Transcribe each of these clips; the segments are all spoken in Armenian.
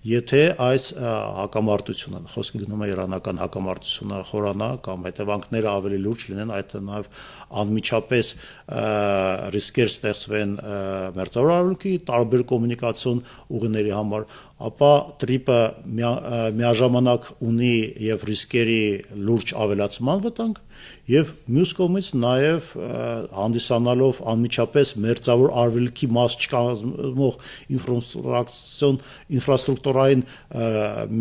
եթե այս հակամարտությունը, խոսքը գնում է իրանական հակամարտությունը խորանա կամ հետևանքները ավելի լուրջ լինեն, այդ նաև անմիջապես ռիսկեր ստեղծվեն Մերձավոր Արևելքի տարբեր կոմունիկացիոն ուղիների համար, ապա տրիպը միաժամանակ ունի եւ ռիսկերի լուրջ ավելացման վտանգ եւ մյուս կողմից նաեւ հանդիսանալով անմիջապես Մերձավոր Արևելքի մաս չկազմող ինֆրաստրուկտուրային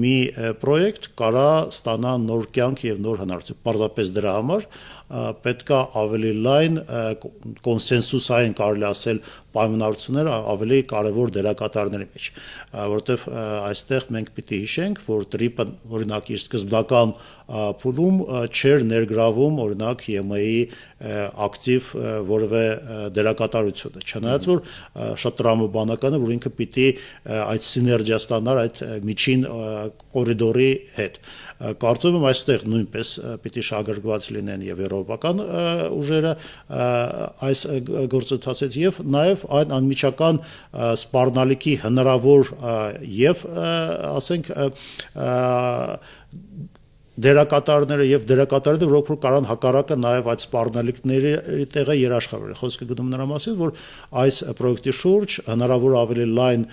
մի պրոյեկտ կարա ստանա նոր կյանք եւ նոր հնարավորություն։ Պարզապես դրա համար պետքա ավելի լայն կոնսենսուսային կարելի ասել պայմանավորություններ ավելի կարևոր դերակատարների մեջ, որովհետև այստեղ մենք պիտի հիշենք, որ տրիպը օրինակ իր սկզբնական փուլում չէր ներգրավում օրինակ ԵՄ-ի ակտիվ որևէ դերակատարությունը, չնայած որ շատ տրամաբանական է, որ ինքը պիտի այդ սիներգիա ստանար այդ միջին կորիդորի հետ։ Կարծում եմ այստեղ նույնպես պիտի շահագրգռված լինեն եւ եվրոպական ուժերը այս գործընթացից եւ նաեւ այն անմիջական սպառնալիքի հնարավոր եւ ասենք դերակատարները եւ դերակատարները, որոնք կարան հակառակը նաեւ այդ սպառնալիքների տեղը երաշխավորել։ Խոսքը գնում նրա մասին, որ այս պրոյեկտի շուրջ հնարավոր ավելի լայն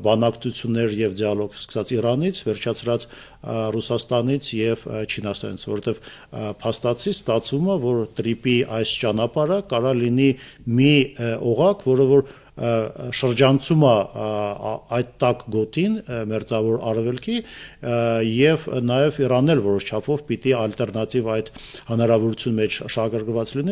բանակցություններ եւ դիալոգ սկսած Իրանից, վերջացրած Ռուսաստանից եւ Չինաստանից, որովհետեւ փաստացի ստացվում է, որ տրիպի այս ճանապարհը կարա լինի մի օղակ, որը որ շրջանցում է այդ տակ գոտին Մերձավոր Արևելքի եւ նաեւ Իրանն էլ որոշ չափով պիտի ալտերնատիվ այդ հնարավորություն մեջ շահագրգռված լինի,